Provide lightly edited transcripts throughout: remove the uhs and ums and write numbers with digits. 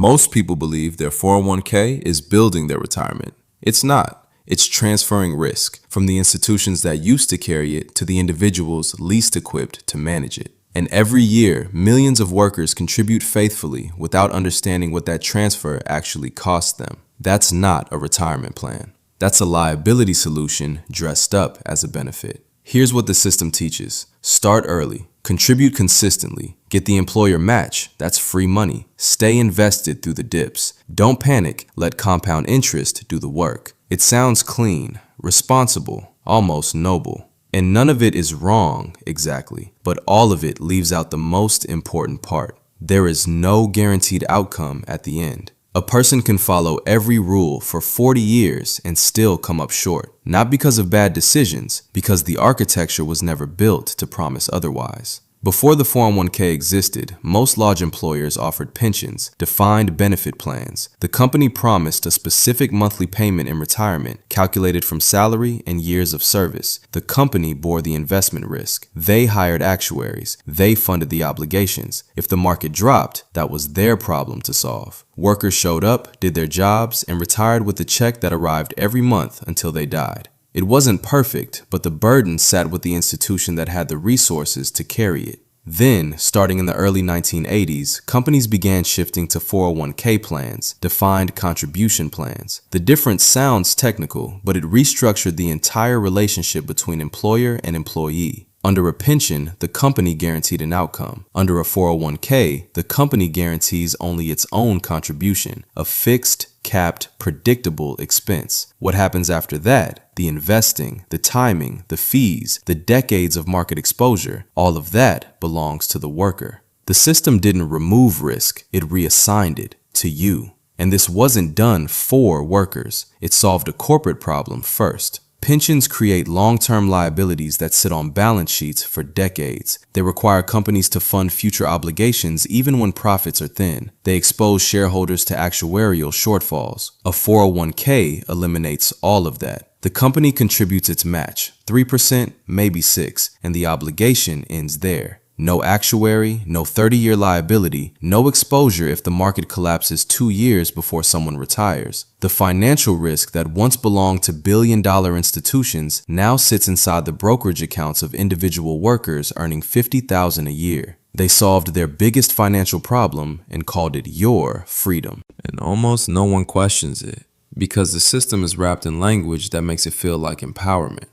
Most people believe their 401k is building their retirement. It's not. It's transferring risk from the institutions that used to carry it to the individuals least equipped to manage it. And every year, millions of workers contribute faithfully without understanding what that transfer actually costs them. That's not a retirement plan. That's a liability solution dressed up as a benefit. Here's what the system teaches. Start early. Contribute consistently. Get the employer match. That's free money. Stay invested through the dips. Don't panic. Let compound interest do the work. It sounds clean, responsible, almost noble. And none of it is wrong, exactly. But all of it leaves out the most important part. There is no guaranteed outcome at the end. A person can follow every rule for 40 years and still come up short, not because of bad decisions, because the architecture was never built to promise otherwise. Before the 401k existed, most large employers offered pensions, defined benefit plans. The company promised a specific monthly payment in retirement, calculated from salary and years of service. The company bore the investment risk. They hired actuaries. They funded the obligations. If the market dropped, that was their problem to solve. Workers showed up, did their jobs, and retired with a check that arrived every month until they died. It wasn't perfect, but the burden sat with the institution that had the resources to carry it. Then, starting in the early 1980s, companies began shifting to 401k plans, defined contribution plans. The difference sounds technical, but it restructured the entire relationship between employer and employee. Under a pension, the company guaranteed an outcome. Under a 401k, the company guarantees only its own contribution, a fixed, capped, predictable expense. What happens after that, the investing, the timing, the fees, the decades of market exposure, all of that belongs to the worker. The system didn't remove risk, it reassigned it to you. And this wasn't done for workers. It solved a corporate problem first. Pensions create long-term liabilities that sit on balance sheets for decades. They require companies to fund future obligations even when profits are thin. They expose shareholders to actuarial shortfalls. A 401k eliminates all of that. The company contributes its match, 3%, maybe 6%, and the obligation ends there. No actuary, no 30-year liability, no exposure if the market collapses 2 years before someone retires. The financial risk that once belonged to billion-dollar institutions now sits inside the brokerage accounts of individual workers earning $50,000 a year. They solved their biggest financial problem and called it your freedom. And almost no one questions it, because the system is wrapped in language that makes it feel like empowerment.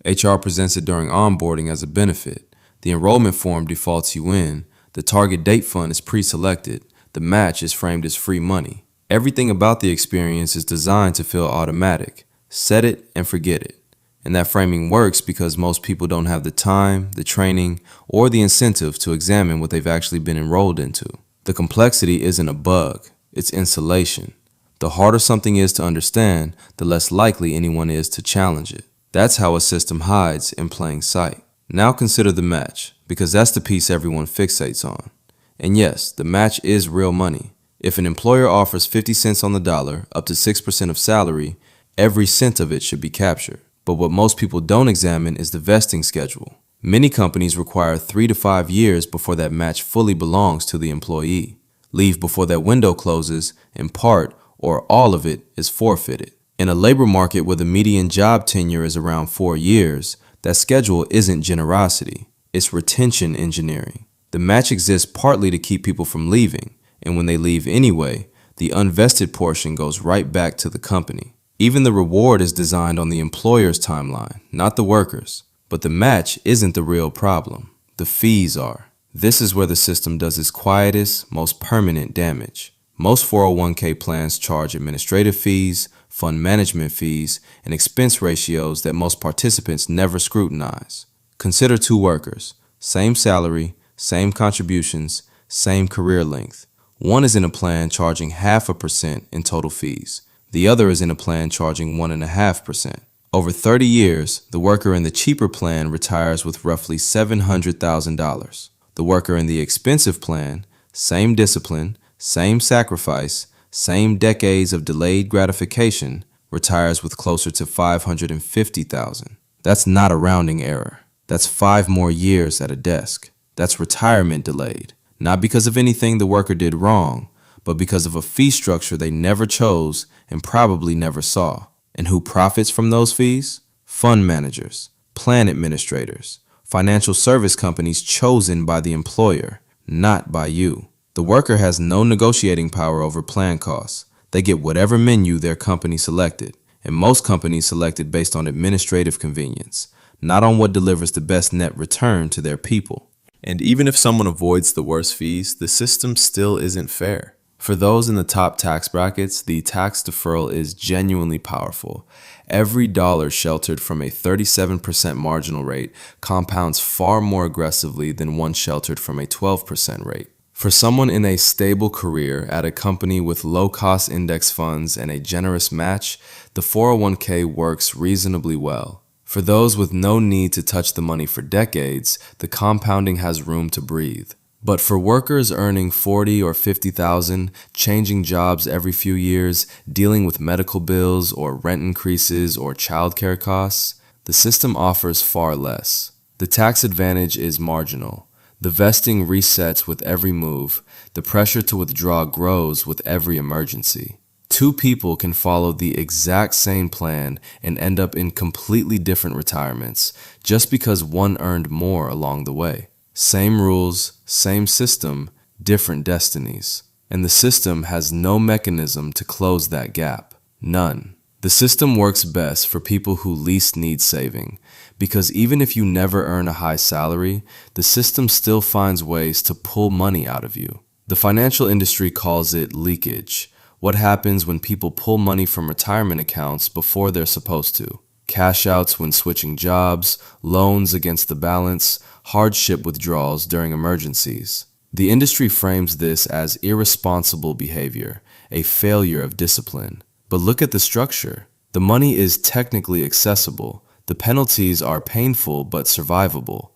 HR presents it during onboarding as a benefit. The enrollment form defaults you in, the target date fund is pre-selected, the match is framed as free money. Everything about the experience is designed to feel automatic. Set it and forget it. And that framing works because most people don't have the time, the training, or the incentive to examine what they've actually been enrolled into. The complexity isn't a bug, it's insulation. The harder something is to understand, the less likely anyone is to challenge it. That's how a system hides in plain sight. Now consider the match, because that's the piece everyone fixates on. And yes, the match is real money. If an employer offers 50 cents on the dollar, up to 6% of salary, every cent of it should be captured. But what most people don't examine is the vesting schedule. Many companies require 3 to 5 years before that match fully belongs to the employee. Leave before that window closes, and part or all of it is forfeited. In a labor market where the median job tenure is around 4 years, that schedule isn't generosity, it's retention engineering. The match exists partly to keep people from leaving, and when they leave anyway, the unvested portion goes right back to the company. Even the reward is designed on the employer's timeline, not the workers. But the match isn't the real problem. The fees are. This is where the system does its quietest, most permanent damage. Most 401k plans charge administrative fees, fund management fees, and expense ratios that most participants never scrutinize. Consider 2 workers, same salary, same contributions, same career length. One is in a plan charging 0.5% in total fees. The other is in a plan charging 1.5%. Over 30 years, the worker in the cheaper plan retires with roughly $700,000. The worker in the expensive plan, same discipline, same sacrifice, same decades of delayed gratification, retires with closer to $550,000. That's not a rounding error. That's 5 more years at a desk. That's retirement delayed, not because of anything the worker did wrong, but because of a fee structure they never chose and probably never saw. And who profits from those fees? Fund managers, plan administrators, financial service companies chosen by the employer, not by you. The worker has no negotiating power over plan costs. They get whatever menu their company selected, and most companies selected based on administrative convenience, not on what delivers the best net return to their people. And even if someone avoids the worst fees, the system still isn't fair. For those in the top tax brackets, the tax deferral is genuinely powerful. Every dollar sheltered from a 37% marginal rate compounds far more aggressively than one sheltered from a 12% rate. For someone in a stable career at a company with low-cost index funds and a generous match, the 401k works reasonably well. For those with no need to touch the money for decades, the compounding has room to breathe. But for workers earning $40,000 or $50,000, changing jobs every few years, dealing with medical bills or rent increases or childcare costs, the system offers far less. The tax advantage is marginal. The vesting resets with every move. The pressure to withdraw grows with every emergency. Two people can follow the exact same plan and end up in completely different retirements just because one earned more along the way. Same rules, same system, different destinies. And the system has no mechanism to close that gap. None. The system works best for people who least need saving, because even if you never earn a high salary, the system still finds ways to pull money out of you. The financial industry calls it leakage. What happens when people pull money from retirement accounts before they're supposed to? Cash outs when switching jobs, loans against the balance, hardship withdrawals during emergencies. The industry frames this as irresponsible behavior, a failure of discipline. But look at the structure. The money is technically accessible. The penalties are painful but survivable.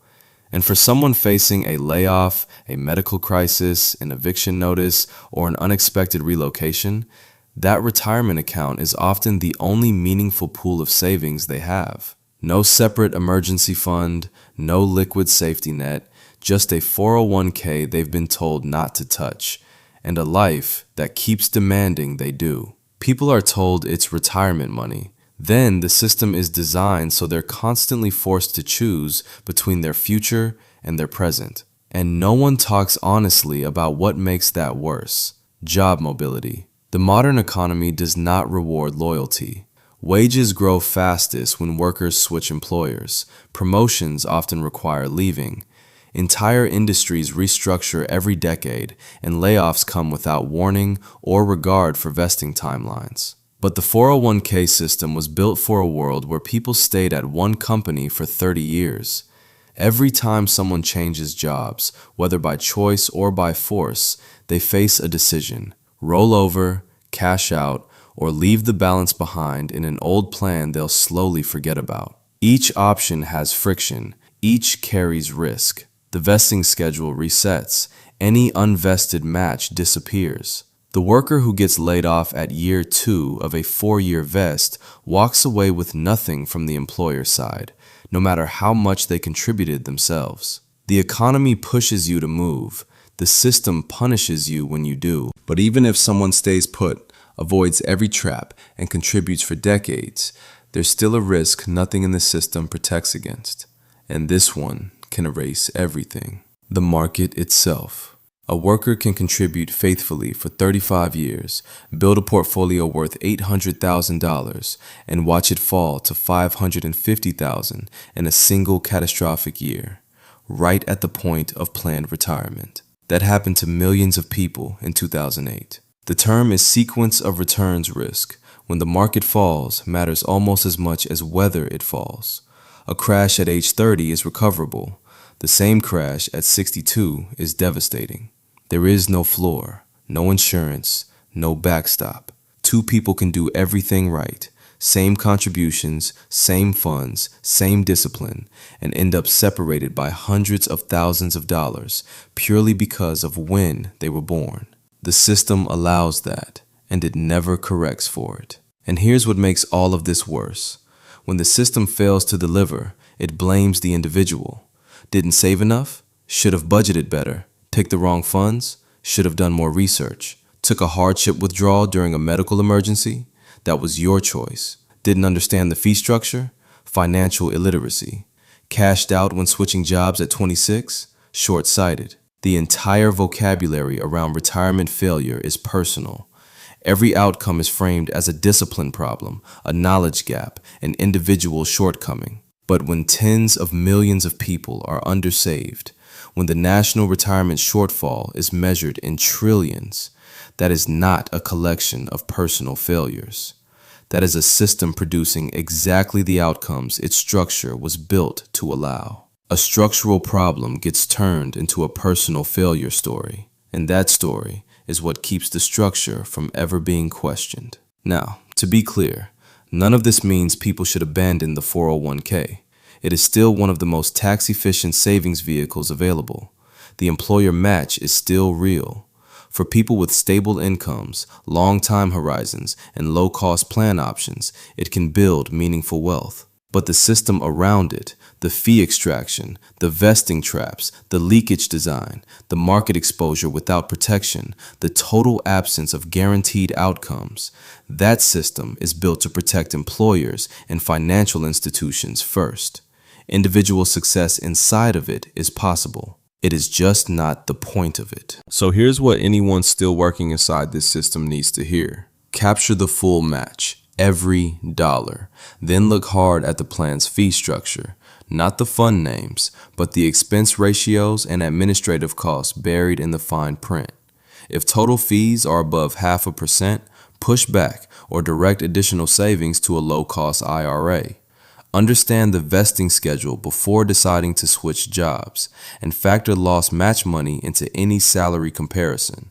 And for someone facing a layoff, a medical crisis, an eviction notice, or an unexpected relocation, that retirement account is often the only meaningful pool of savings they have. No separate emergency fund, no liquid safety net, just a 401k they've been told not to touch, and a life that keeps demanding they do. People are told it's retirement money. Then the system is designed so they're constantly forced to choose between their future and their present. And no one talks honestly about what makes that worse. Job mobility. The modern economy does not reward loyalty. Wages grow fastest when workers switch employers. Promotions often require leaving. Entire industries restructure every decade, and layoffs come without warning or regard for vesting timelines. But the 401k system was built for a world where people stayed at one company for 30 years. Every time someone changes jobs, whether by choice or by force, they face a decision: roll over, cash out, or leave the balance behind in an old plan they'll slowly forget about. Each option has friction. Each carries risk. The vesting schedule resets. Any unvested match disappears. The worker who gets laid off at year 2 of a 4-year vest walks away with nothing from the employer's side, no matter how much they contributed themselves. The economy pushes you to move. The system punishes you when you do. But even if someone stays put, avoids every trap, and contributes for decades, there's still a risk nothing in the system protects against. And this one can erase everything. The market itself. A worker can contribute faithfully for 35 years, build a portfolio worth $800,000, and watch it fall to $550,000 in a single catastrophic year, right at the point of planned retirement. That happened to millions of people in 2008. The term is sequence of returns risk. When the market falls matters almost as much as whether it falls. A crash at age 30 is recoverable. The same crash at 62 is devastating. There is no floor, no insurance, no backstop. Two people can do everything right, same contributions, same funds, same discipline, and end up separated by hundreds of thousands of dollars purely because of when they were born. The system allows that, and it never corrects for it. And here's what makes all of this worse. When the system fails to deliver, it blames the individual. Didn't save enough? Should have budgeted better. Picked the wrong funds? Should have done more research. Took a hardship withdrawal during a medical emergency? That was your choice. Didn't understand the fee structure? Financial illiteracy. Cashed out when switching jobs at 26? Short-sighted. The entire vocabulary around retirement failure is personal. Every outcome is framed as a discipline problem, a knowledge gap, an individual shortcoming. But when tens of millions of people are undersaved, when the national retirement shortfall is measured in trillions, that is not a collection of personal failures. That is a system producing exactly the outcomes its structure was built to allow. A structural problem gets turned into a personal failure story, and that story is what keeps the structure from ever being questioned. Now, to be clear, none of this means people should abandon the 401k. It is still one of the most tax-efficient savings vehicles available. The employer match is still real. For people with stable incomes, long time horizons, and low-cost plan options, it can build meaningful wealth. But the system around it, the fee extraction, the vesting traps, the leakage design, the market exposure without protection, the total absence of guaranteed outcomes, that system is built to protect employers and financial institutions first. Individual success inside of it is possible. It is just not the point of it. So here's what anyone still working inside this system needs to hear. Capture the full match, every dollar. Then look hard at the plan's fee structure. Not the fund names, but the expense ratios and administrative costs buried in the fine print. If total fees are above 0.5%, push back or direct additional savings to a low-cost IRA. Understand the vesting schedule before deciding to switch jobs, and factor lost match money into any salary comparison.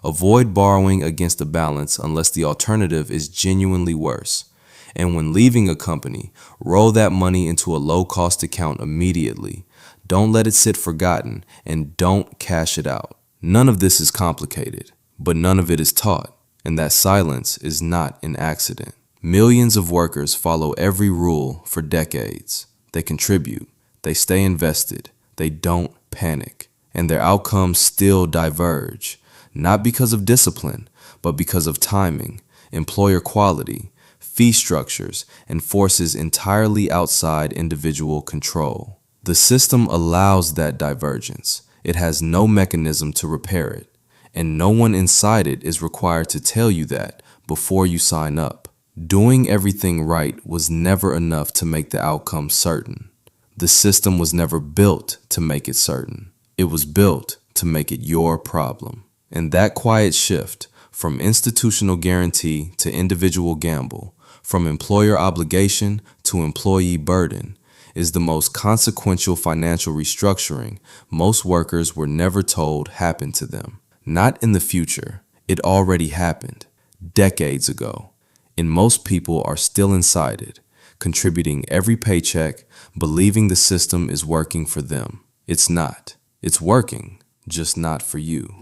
Avoid borrowing against the balance unless the alternative is genuinely worse. And when leaving a company, roll that money into a low-cost account immediately. Don't let it sit forgotten, and don't cash it out. None of this is complicated, but none of it is taught, and that silence is not an accident. Millions of workers follow every rule for decades. They contribute, they stay invested, they don't panic, and their outcomes still diverge, not because of discipline, but because of timing, employer quality, fee structures, and forces entirely outside individual control. The system allows that divergence. It has no mechanism to repair it, and no one inside it is required to tell you that before you sign up. Doing everything right was never enough to make the outcome certain. The system was never built to make it certain. It was built to make it your problem. And that quiet shift from institutional guarantee to individual gamble, from employer obligation to employee burden, is the most consequential financial restructuring most workers were never told happened to them. Not in the future. It already happened, decades ago. And most people are still inside it, contributing every paycheck, believing the system is working for them. It's not. It's working, just not for you.